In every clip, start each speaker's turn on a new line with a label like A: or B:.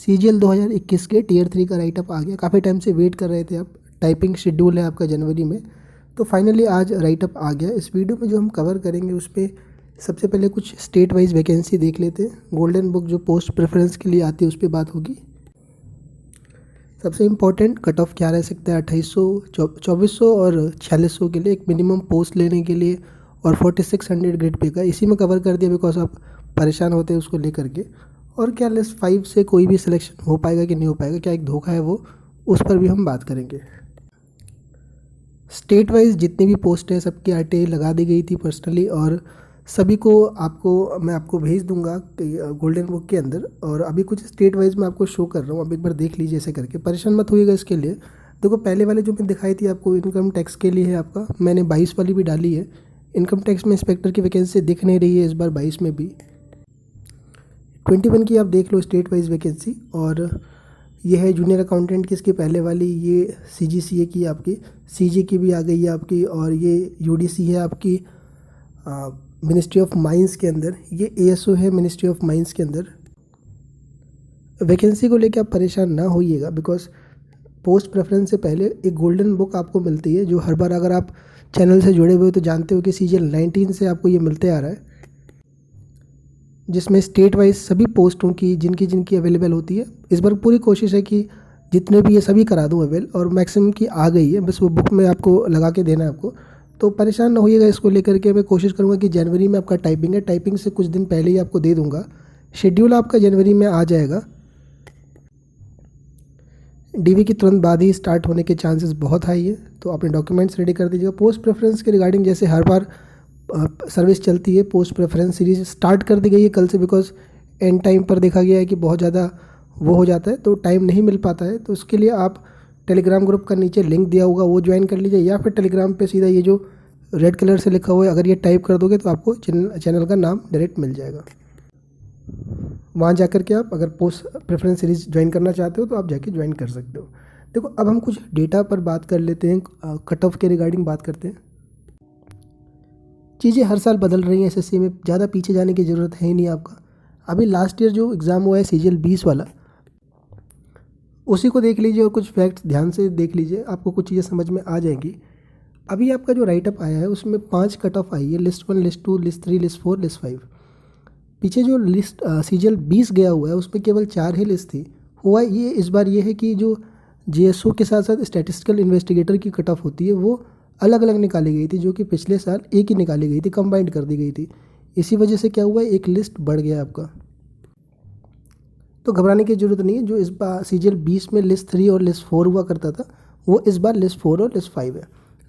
A: CGL 2021 के tier 3 का right up आ गया। काफ़ी टाइम से वेट कर रहे थे आप, टाइपिंग शेड्यूल है आपका जनवरी में, तो फाइनली आज राइट अप आ गया। इस वीडियो में जो हम कवर करेंगे उस पर सबसे पहले कुछ स्टेट वाइज वैकेंसी देख लेते हैं। गोल्डन बुक जो पोस्ट प्रेफरेंस के लिए आती है उस पर बात होगी। सबसे इम्पोर्टेंट कट ऑफ क्या रह सकता है 2800, 2400 और 4600 के लिए एक मिनिमम पोस्ट लेने के लिए, और 4600 ग्रेड पे का इसी में कवर कर दिया बिकॉज आप परेशान होते हैं उसको लेकर के। और क्या लिस्ट 5 से कोई भी सिलेक्शन हो पाएगा कि नहीं हो पाएगा, क्या एक धोखा है वो, उस पर भी हम बात करेंगे। स्टेट वाइज जितनी भी पोस्ट है सबकी RTI लगा दी गई थी पर्सनली, और सभी को मैं आपको भेज दूंगा गोल्डन बुक के अंदर। और अभी कुछ स्टेट वाइज मैं आपको शो कर रहा हूँ, अब एक बार देख लीजिए ऐसे करके, परेशान मत होइएगा इसके लिए। देखो पहले वाले जो मैं दिखाई थी आपको इनकम टैक्स के लिए है आपका, मैंने 22 वाली भी डाली है। इनकम टैक्स में इंस्पेक्टर की वैकेंसी दिख नहीं रही है इस बार 22 में भी। 21 की आप देख लो स्टेट वाइज वैकेंसी, और ये है जूनियर अकाउंटेंट की, इसकी पहले वाली ये CGCA की आपकी, CG की भी आ गई है आपकी, और ये UDC है आपकी मिनिस्ट्री ऑफ माइंस के अंदर, ये ASO है मिनिस्ट्री ऑफ माइंस के अंदर। वैकेंसी को लेकर आप परेशान ना होइएगा बिकॉज पोस्ट प्रेफरेंस से पहले एक गोल्डन बुक आपको मिलती है, जो हर बार अगर आप चैनल से जुड़े हुए हो तो जानते हो कि CGL 19 से आपको ये मिलते आ रहा है, जिसमें स्टेट वाइज सभी पोस्टों की जिनकी अवेलेबल होती है। इस बार पूरी कोशिश है कि जितने भी ये सभी करा दूँ अवेल, और मैक्सिमम की आ गई है, बस वो बुक में आपको लगा के देना है आपको, तो परेशान ना होइएगा इसको लेकर के। मैं कोशिश करूँगा कि जनवरी में आपका टाइपिंग है, टाइपिंग से कुछ दिन पहले ही आपको दे दूँगा, शेड्यूल आपका जनवरी में आ जाएगा। DV की तुरंत बाद ही स्टार्ट होने के चांसेस बहुत हाई है, तो अपने डॉक्यूमेंट्स रेडी कर दीजिएगा। पोस्ट प्रेफरेंस के रिगार्डिंग जैसे हर बार सर्विस चलती है, पोस्ट प्रेफरेंस सीरीज स्टार्ट कर दी गई है कल से, बिकॉज एंड टाइम पर देखा गया है कि बहुत ज़्यादा वो हो जाता है तो टाइम नहीं मिल पाता है। तो उसके लिए आप टेलीग्राम ग्रुप का नीचे लिंक दिया होगा वो ज्वाइन कर लीजिए, या फिर टेलीग्राम पे सीधा ये जो रेड कलर से लिखा हुआ है अगर ये टाइप कर दोगे तो आपको चैनल का नाम डायरेक्ट मिल जाएगा। वहाँ जाकर के आप अगर पोस्ट प्रेफरेंस सीरीज ज्वाइन करना चाहते हो तो आप जाके ज्वाइन कर सकते हो। देखो अब हम कुछ डेटा पर बात कर लेते हैं, कट ऑफ के रिगार्डिंग बात करते हैं। चीज़ें हर साल बदल रही हैं SSC में, ज़्यादा पीछे जाने की ज़रूरत है ही नहीं आपका। अभी लास्ट ईयर जो एग्ज़ाम हुआ है CGL 20 वाला, उसी को देख लीजिए और कुछ फैक्ट्स ध्यान से देख लीजिए, आपको कुछ चीज़ें समझ में आ जाएंगी। अभी आपका जो राइट अप आया है उसमें 5 कट ऑफ आई है, list 1, list 2, list 3, list 4, list 5। पीछे जो लिस्ट CGL 20 गया हुआ है उसमें केवल 4 ही लिस्ट थी। हुआ ये इस बार ये है कि जो GSO के साथ साथ स्टैटिस्टिकल इन्वेस्टिगेटर की कट ऑफ होती है वो अलग अलग निकाली गई थी, जो कि पिछले साल एक ही निकाली गई थी, कंबाइंड कर दी गई थी। इसी वजह से क्या हुआ है, एक लिस्ट बढ़ गया आपका। तो घबराने की ज़रूरत नहीं है। जो इस बार CGL 20 में लिस्ट 3 और लिस्ट 4 हुआ करता था वो इस बार लिस्ट 4 और लिस्ट 5 है।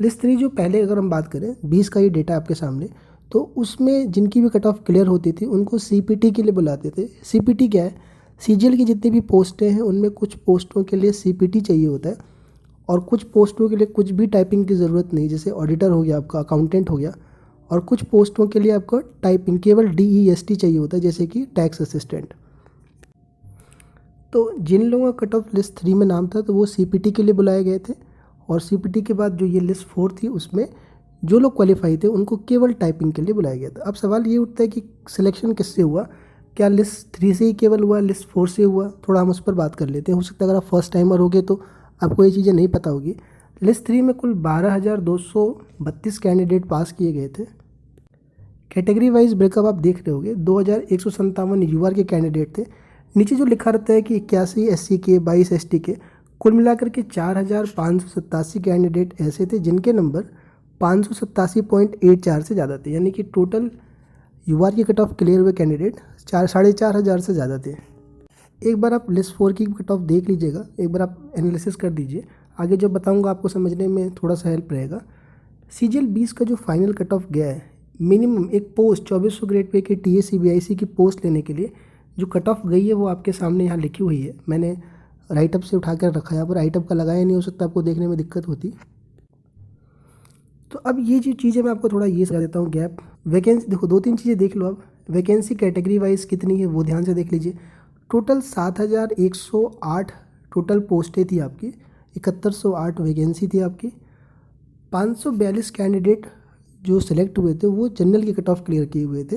A: लिस्ट 3 जो पहले अगर हम बात करें 20 का ये डेटा आपके सामने, तो उसमें जिनकी भी कट ऑफ क्लियर होती थी उनको CPT के लिए बुलाते थे। CPT क्या है, CGL की जितनी भी पोस्टें हैं उनमें कुछ पोस्टों के लिए CPT चाहिए होता है, और कुछ पोस्टों के लिए कुछ भी टाइपिंग की ज़रूरत नहीं, जैसे ऑडिटर हो गया आपका, अकाउंटेंट हो गया, और कुछ पोस्टों के लिए आपको टाइपिंग केवल DEST चाहिए होता है, जैसे कि टैक्स असिस्टेंट। तो जिन लोगों का कट ऑफ लिस्ट 3 में नाम था तो वो CPT के लिए बुलाए गए थे, और CPT के बाद जो ये लिस्ट 4 थी उसमें जो लोग क्वालिफाई थे उनको केवल टाइपिंग के लिए बुलाया गया था। अब सवाल ये उठता है कि सिलेक्शन किससे हुआ, क्या लिस्ट 3 से ही केवल हुआ, लिस्ट 4 से हुआ? थोड़ा हम उस पर बात कर लेते हैं। हो सकता है अगर आप फर्स्ट टाइमर होगे तो आपको ये चीज़ें नहीं पता होगी। लिस्ट 3 में कुल 12,232 कैंडिडेट पास किए गए थे। कैटेगरी वाइज ब्रेकअप आप देख रहे होगे, 2,157 UR के कैंडिडेट थे। नीचे जो लिखा रहता है कि 81 SC के, 22 ST के, कुल मिलाकर के 4,587 कैंडिडेट ऐसे थे जिनके नंबर 587.84 से ज़्यादा थे, यानी कि टोटल UR की कट ऑफ क्लियर हुए कैंडिडेट 4,500 से ज़्यादा थे। एक बार आप लिस्ट 4 की कट ऑफ देख लीजिएगा, एक बार आप एनालिसिस कर दीजिए, आगे जो बताऊंगा आपको समझने में थोड़ा सा हेल्प रहेगा। CGL 20 का जो फाइनल कट ऑफ गया है, मिनिमम एक पोस्ट 2400 ग्रेड पे के TA CBIC की पोस्ट लेने के लिए जो कट ऑफ गई है वो आपके सामने यहाँ लिखी हुई है। मैंने राइटअप से उठा कर रखा है, यहाँ पर राइटअप का लगाया नहीं, हो सकता आपको देखने में दिक्कत होती। तो अब ये जो चीज़ें मैं आपको थोड़ा ये समझा देता हूँ। गैप वैकेंसी देखो, 2-3 चीज़ें देख लो। अब वैकेंसी कैटेगरी वाइज कितनी है वो ध्यान से देख लीजिए। टोटल 7,108 टोटल पोस्टें थी आपकी, 7,108 वैकेंसी थी आपकी। 542 कैंडिडेट जो सिलेक्ट हुए थे वो जनरल की कट ऑफ क्लियर किए हुए थे,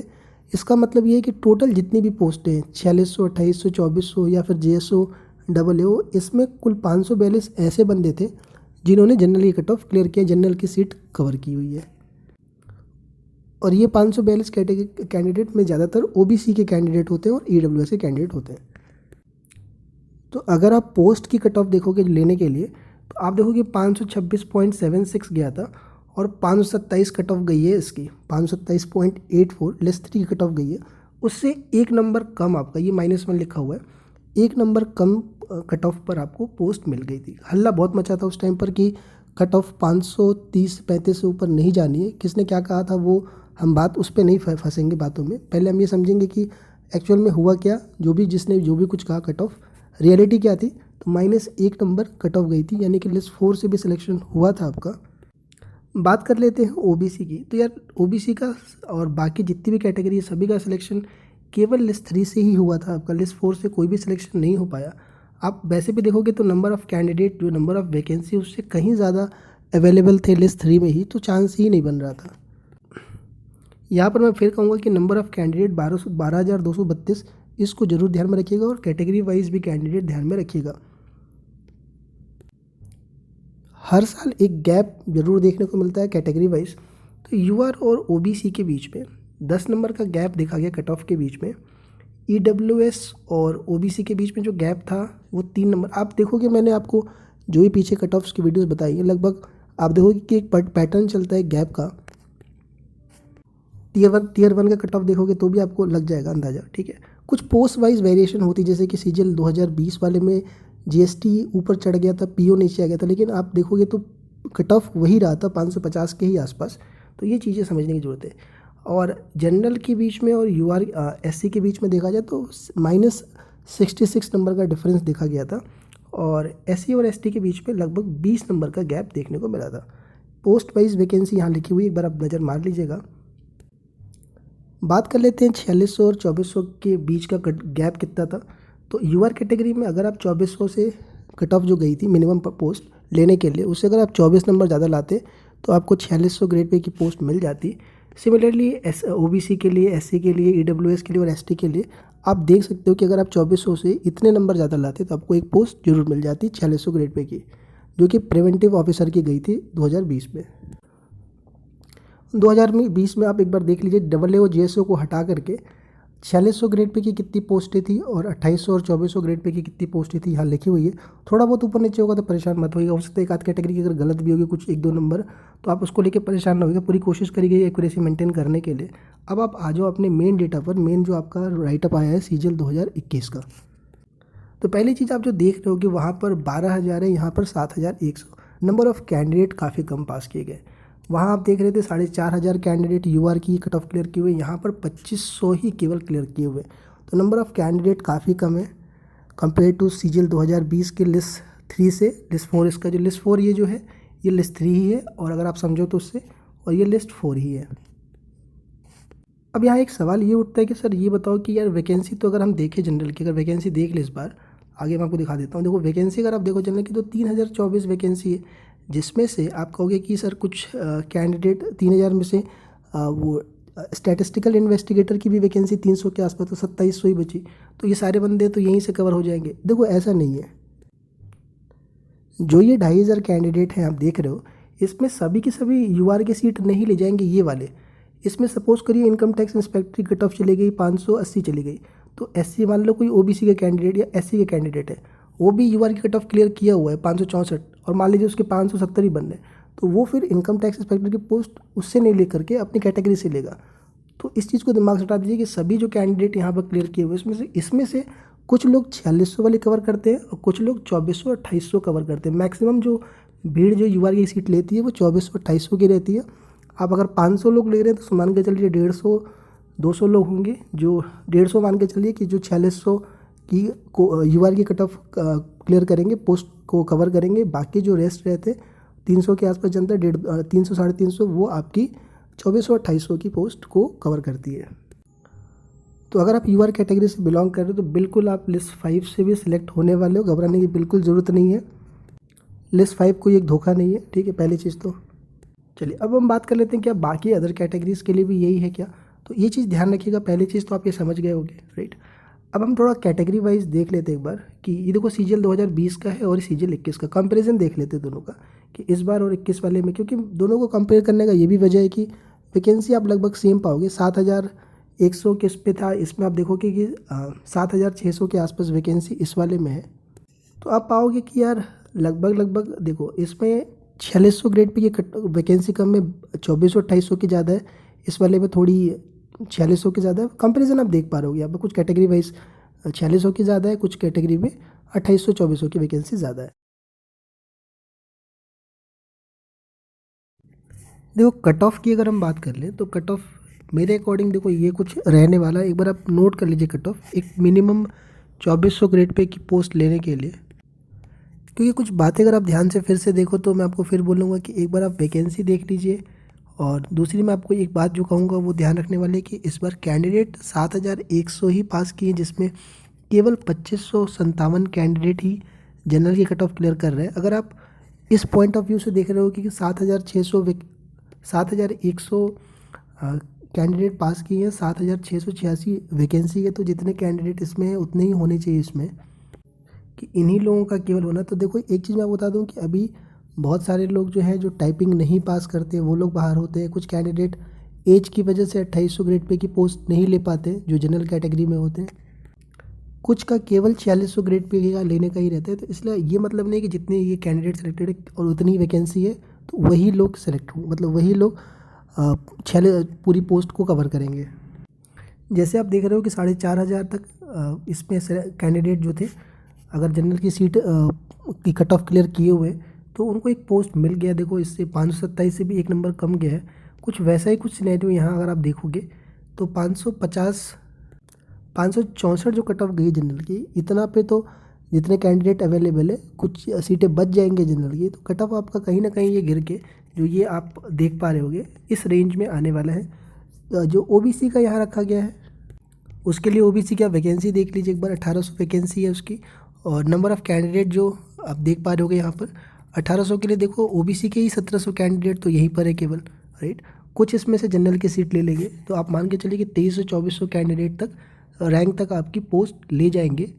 A: इसका मतलब ये है कि टोटल जितनी भी पोस्टें हैं 4600, 2800, 2400 या फिर JSO, AAO, इसमें कुल 542 ऐसे बंदे थे जिन्होंने जनरल की कट ऑफ क्लियर किया, जनरल की सीट कवर की हुई है। और ये 542 कैंडिडेट में ज़्यादातर OBC के कैंडिडेट होते हैं और EWS के कैंडिडेट होते हैं। तो अगर आप पोस्ट की कट ऑफ देखोगे लेने के लिए तो आप देखोगे 526.76 गया था और 527 कट ऑफ गई है इसकी, 527.84 लिस्ट 3 की कट ऑफ गई है। उससे एक नंबर कम आपका, ये -1 लिखा हुआ है, एक नंबर कम कट ऑफ पर आपको पोस्ट मिल गई थी। हल्ला बहुत मचा था उस टाइम पर कि कट ऑफ 530-35 से ऊपर नहीं जानी है। किसने क्या कहा था वो हम बात उस पर नहीं फंसेंगे बातों में, पहले हम ये समझेंगे कि एक्चुअल में हुआ क्या। जिसने जो भी कुछ कहा कट ऑफ, रियलिटी क्या थी। तो -1 नंबर कट ऑफ गई थी, यानी कि लिस्ट 4 से भी सिलेक्शन हुआ था आपका। बात कर लेते हैं OBC की। तो यार OBC का और बाकी जितनी भी कैटेगरी है सभी का सिलेक्शन केवल लिस्ट 3 से ही हुआ था आपका, लिस्ट 4 से कोई भी सिलेक्शन नहीं हो पाया। आप वैसे भी देखोगे तो नंबर ऑफ़ कैंडिडेट, जो नंबर ऑफ़ वैकेंसी उससे कहीं ज़्यादा अवेलेबल थे लिस्ट 3 में ही, तो चांस ही नहीं बन रहा था। यहाँ पर मैं फिर कहूँगा कि नंबर ऑफ़ कैंडिडेट 12,232, इसको जरूर ध्यान में रखिएगा और कैटेगरी वाइज भी कैंडिडेट ध्यान में रखिएगा। हर साल एक गैप जरूर देखने को मिलता है कैटेगरी वाइज। तो UR और OBC के बीच में 10 नंबर का गैप देखा गया कट ऑफ के बीच में। EWS और OBC के बीच में जो गैप था वो 3 नंबर। आप देखोगे मैंने आपको जो भी पीछे कट ऑफ्स की वीडियोस बताई है, लगभग आप देखोगे कि एक पैटर्न चलता है गैप का। टीयर वन का कट ऑफ देखोगे तो भी आपको लग जाएगा अंदाज़ा, ठीक है। कुछ पोस्ट वाइज वेरिएशन होती, जैसे कि CGL 2020 वाले में GST ऊपर चढ़ गया था, PO नीचे आ गया था, लेकिन आप देखोगे तो कट ऑफ वही रहा था 550 के ही आसपास। तो ये चीज़ें समझने की ज़रूरत है। और जनरल के बीच में और UR SC के बीच में देखा जाए तो -66 नंबर का डिफरेंस देखा गया था और SC और ST के बीच में लगभग 20 नंबर का गैप देखने को मिला था। पोस्ट वाइज वैकेंसी यहाँ लिखी हुई, एक बार आप नज़र मार लीजिएगा। बात कर लेते हैं 4600 और 2400 के बीच का गैप कितना था। तो UR कैटेगरी में अगर आप 2400 से कट ऑफ जो गई थी मिनिमम पोस्ट लेने के लिए, उससे अगर आप 24 नंबर ज़्यादा लाते तो आपको 4600 ग्रेड पे की पोस्ट मिल जाती। सिमिलरली OBC के लिए, SC के लिए, EWS के लिए और ST के लिए आप देख सकते हो कि अगर आप 2400 से इतने नंबर ज़्यादा लाते तो आपको एक पोस्ट जरूर मिल जाती 4600 ग्रेड पे की, जो कि प्रिवेंटिव ऑफिसर की गई थी 2020 में। 2020 में आप एक बार देख लीजिए AAO JSO को हटा करके 4600 ग्रेड पे की कितनी पोस्टें थी और 2800 और 2400 ग्रेड पे की कितनी पोस्टें थी, यहाँ लिखी हुई है। थोड़ा बहुत ऊपर नीचे होगा तो परेशान मत होइएगा, हो सकता है एक आध कैटेगरी की अगर गलत भी होगी कुछ 1-2 नंबर, तो आप उसको लेकर परेशान ना होइएगा। पूरी कोशिश करिएगा एक्यूरेसी मेंटेन करने के लिए। अब आप आ जाओ अपने मेन डेटा पर, मेन जो आपका राइटअप आया है CGL 2021 का। तो पहली चीज़ आप जो देख रहे हो कि वहाँ पर 12,000 है, यहाँ पर 7,100। नंबर ऑफ़ कैंडिडेट काफ़ी कम पास किए गए। वहाँ आप देख रहे थे 4,500 कैंडिडेट UR की कट ऑफ क्लियर किए हुए, यहाँ पर 2500 ही केवल क्लियर किए हुए। तो नंबर ऑफ़ कैंडिडेट काफ़ी कम है कंपेयर टू CGL 2020 के लिस्ट 3 से लिस्ट 4। इसका जो लिस्ट 4 ये जो है ये लिस्ट 3 ही है, और अगर आप समझो तो उससे, और ये लिस्ट 4 ही है। अब यहाँ एक सवाल ये उठता है कि सर ये बताओ कि यार वैकेंसी तो अगर हम देखें जनरल की, अगर वैकेंसी देख ले इस बार, आगे मैं आपको दिखा देता हूँ। देखो वैकेंसी अगर आप देखो जनरल की तो 3024 वैकेंसी है, जिसमें से आप कहोगे कि सर कुछ कैंडिडेट 3000 में से वो स्टैटिस्टिकल इन्वेस्टिगेटर की भी वैकेंसी 300 के आसपास, तो 2700 ही बची। तो ये सारे बंदे तो यहीं से कवर हो जाएंगे। देखो ऐसा नहीं है, जो ये 2500 कैंडिडेट हैं आप देख रहे हो, इसमें सभी की सभी UR की सीट नहीं ले जाएंगे ये वाले। इसमें सपोज करिए इनकम टैक्स इंस्पेक्टर की कट ऑफ चली गई 580 चली गई, तो SC मान लो कोई OBC का कैंडिडेट या SC का कैंडिडेट है, वो भी UR की कट ऑफ क्लियर किया हुआ है 564, और मान लीजिए उसके 570 ही बनने, तो वो फिर इनकम टैक्स इंस्पेक्टर की पोस्ट उससे नहीं ले करके अपनी कैटेगरी से लेगा। तो इस चीज़ को दिमाग से हटा दीजिए कि सभी जो कैंडिडेट यहाँ पर क्लियर किए हुए इसमें से कुछ लोग 4600 वाले कवर करते हैं और कुछ लोग 2400 2800 कवर करते हैं। मैक्सिमम जो भीड़ जो UR की सीट लेती है वो 2400 2800 की रहती है। आप अगर 500 लोग ले रहे हैं तो मान के चलिए 150-200 लोग होंगे, जो 150 मान के चलिए कि जो 4600 की UR की कट ऑफ क्लियर करेंगे, पोस्ट को कवर करेंगे। बाकी जो रेस्ट रहते 300 के आसपास जनता, 300 350, वो आपकी 2400 2800 की पोस्ट को कवर करती है। तो अगर आप UR कैटेगरी से बिलोंग कर रहे हो तो बिल्कुल आप लिस्ट 5 से भी सिलेक्ट होने वाले हो, घबराने की बिल्कुल ज़रूरत नहीं है। लिस्ट 5 कोई एक धोखा नहीं है, ठीक है, पहली चीज़ तो। चलिए अब हम बात कर लेते हैं क्या बाकी अदर कैटेगरीज़ के लिए भी यही है क्या। तो ये चीज़ ध्यान रखिएगा। पहली चीज़ तो आप ये समझ गए होंगे, राइट। अब हम थोड़ा कैटेगरी वाइज देख लेते हैं एक बार कि ये देखो सीजीएल 2020 का है और सीजीएल 21 का, कंपैरिजन देख लेते हैं दोनों का कि इस बार और 21 वाले में, क्योंकि दोनों को कंपेयर करने का ये भी वजह है कि वैकेंसी आप लगभग सेम पाओगे। 7100 किस पे था, इसमें आप देखोगे कि 7600 के आसपास वैकेंसी इस वाले में है। तो आप पाओगे कि यार लगभग देखो इसमें 4600 ग्रेड पे ये वैकेंसी कम है, 2400-2800 की ज़्यादा है, इस वाले में थोड़ी 4600 की ज़्यादा है। कंपैरिजन आप देख पा रहे हो यहाँ पर, कुछ कैटेगरी वाइज 4600 की ज़्यादा है, कुछ कैटेगरी में 2800-2400 की वैकेंसी ज़्यादा है। देखो कट ऑफ की अगर हम बात कर लें तो कट ऑफ मेरे अकॉर्डिंग देखो ये कुछ रहने वाला है। एक बार आप नोट कर लीजिए कट ऑफ, एक मिनिमम 2400 ग्रेड पे की पोस्ट लेने के लिए। क्योंकि कुछ बातें अगर आप ध्यान से फिर से देखो तो मैं आपको फिर बोलूँगा कि एक बार आप वैकेंसी देख लीजिए, और दूसरी मैं आपको एक बात जो कहूँगा वो ध्यान रखने वाले कि इस बार कैंडिडेट 7100 ही पास किए, जिसमें केवल 2557 कैंडिडेट ही जनरल की कट ऑफ क्लियर कर रहे हैं। अगर आप इस पॉइंट ऑफ व्यू से देख रहे हो कि 7100 कैंडिडेट पास किए हैं, 7686 वैकेंसी है, तो जितने कैंडिडेट इसमें हैं उतने ही होने चाहिए इसमें, कि इन्हीं लोगों का केवल होना। तो देखो एक चीज़ मैं बता दूं कि अभी बहुत सारे लोग जो हैं जो टाइपिंग नहीं पास करते वो लोग बाहर होते हैं। कुछ कैंडिडेट एज की वजह से 2800 ग्रेड पे की पोस्ट नहीं ले पाते जो जनरल कैटेगरी में होते हैं। कुछ का केवल 4600 ग्रेड पे का लेने का ही रहता है। तो इसलिए ये मतलब नहीं कि जितने ये कैंडिडेट सेलेक्टेड है और उतनी वैकेंसी है तो वही लोग सेलेक्ट होंगे, मतलब वही लोग पूरी पोस्ट को कवर करेंगे। जैसे आप देख रहे हो कि 4500 तक इसमें कैंडिडेट जो थे, अगर जनरल की सीट की कट ऑफ क्लियर किए हुए तो उनको एक पोस्ट मिल गया। देखो इससे 527 से भी एक नंबर कम गया है। कुछ वैसा ही कुछ सिनेरियो यहाँ अगर आप देखोगे तो 564 जो कट ऑफ गई जनरल की, इतना पे तो जितने कैंडिडेट अवेलेबल है कुछ सीटें बच जाएंगे जनरल की, तो कट ऑफ आपका कहीं ना कहीं ये गिर के जो ये आप देख पा रहे होगे इस रेंज में आने वाला है। जो ओबीसी का यहाँ रखा गया है उसके लिए ओबीसी की आप वैकेंसी देख लीजिए एक बार, 1800 वैकेंसी है उसकी, और नंबर ऑफ़ कैंडिडेट जो आप देख पा रहे होगे यहाँ पर 1800 के लिए देखो ओबीसी के ही 1700 कैंडिडेट तो यहीं पर है केवल, राइट। कुछ इसमें से जनरल की सीट ले लेंगे तो आप मान के चलिए कि 2300-2400 कैंडिडेट तक रैंक तक आपकी पोस्ट ले जाएंगे,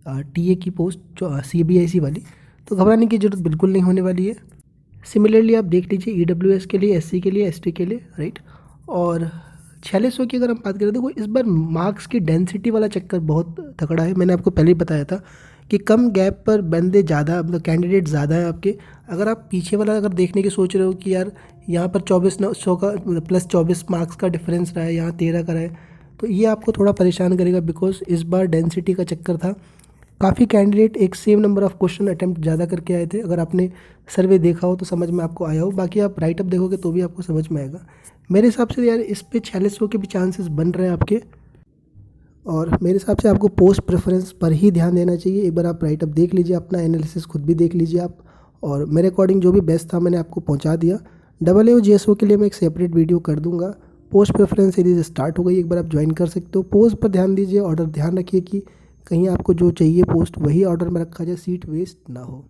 A: टीए की पोस्ट जो सीबीआईसी वाली। तो घबराने की ज़रूरत बिल्कुल नहीं होने वाली है। सिमिलरली आप देख लीजिए ईडब्ल्यूएस के लिए, एससी के लिए, एसटी के लिए, राइट। और 4600 की अगर हम बात करें देखो इस बार मार्क्स की डेंसिटी वाला चक्कर बहुत तगड़ा है। मैंने आपको पहले ही बताया था कि कम गैप पर बंदे ज़्यादा, मतलब कैंडिडेट ज़्यादा है आपके। अगर आप पीछे वाला अगर देखने की सोच रहे हो कि यार यहाँ पर 2400 का प्लस 24 मार्क्स का डिफरेंस रहा है, यहाँ 13 का रहा है, तो ये आपको थोड़ा परेशान करेगा। बिकॉज इस बार डेंसिटी का चक्कर था, काफ़ी कैंडिडेट एक same number of question attempt ज़्यादा करके आए थे। अगर आपने सर्वे देखा हो तो समझ में आपको आया हो, बाकी आप राइटअप देखोगे तो भी आपको समझ में आएगा। मेरे हिसाब से यार इस पे 4600 के भी चांसेस बन रहे हैं आपके, और मेरे हिसाब से आपको पोस्ट प्रेफरेंस पर ही ध्यान देना चाहिए। एक बार आप राइटअप देख लीजिए, अपना एनालिसिस खुद भी देख लीजिए आप, और मेरे अकॉर्डिंग जो भी बेस्ट था मैंने आपको पहुंचा दिया। AAO JSO के लिए मैं एक सेपरेट वीडियो कर दूंगा। पोस्ट प्रेफरेंस सीरीज स्टार्ट हो गई, एक बार आप ज्वाइन कर सकते हो। पोस्ट पर ध्यान दीजिए, ऑर्डर ध्यान रखिए कि कहीं आपको जो चाहिए पोस्ट वही ऑर्डर में रखा जाए, सीट वेस्ट ना हो।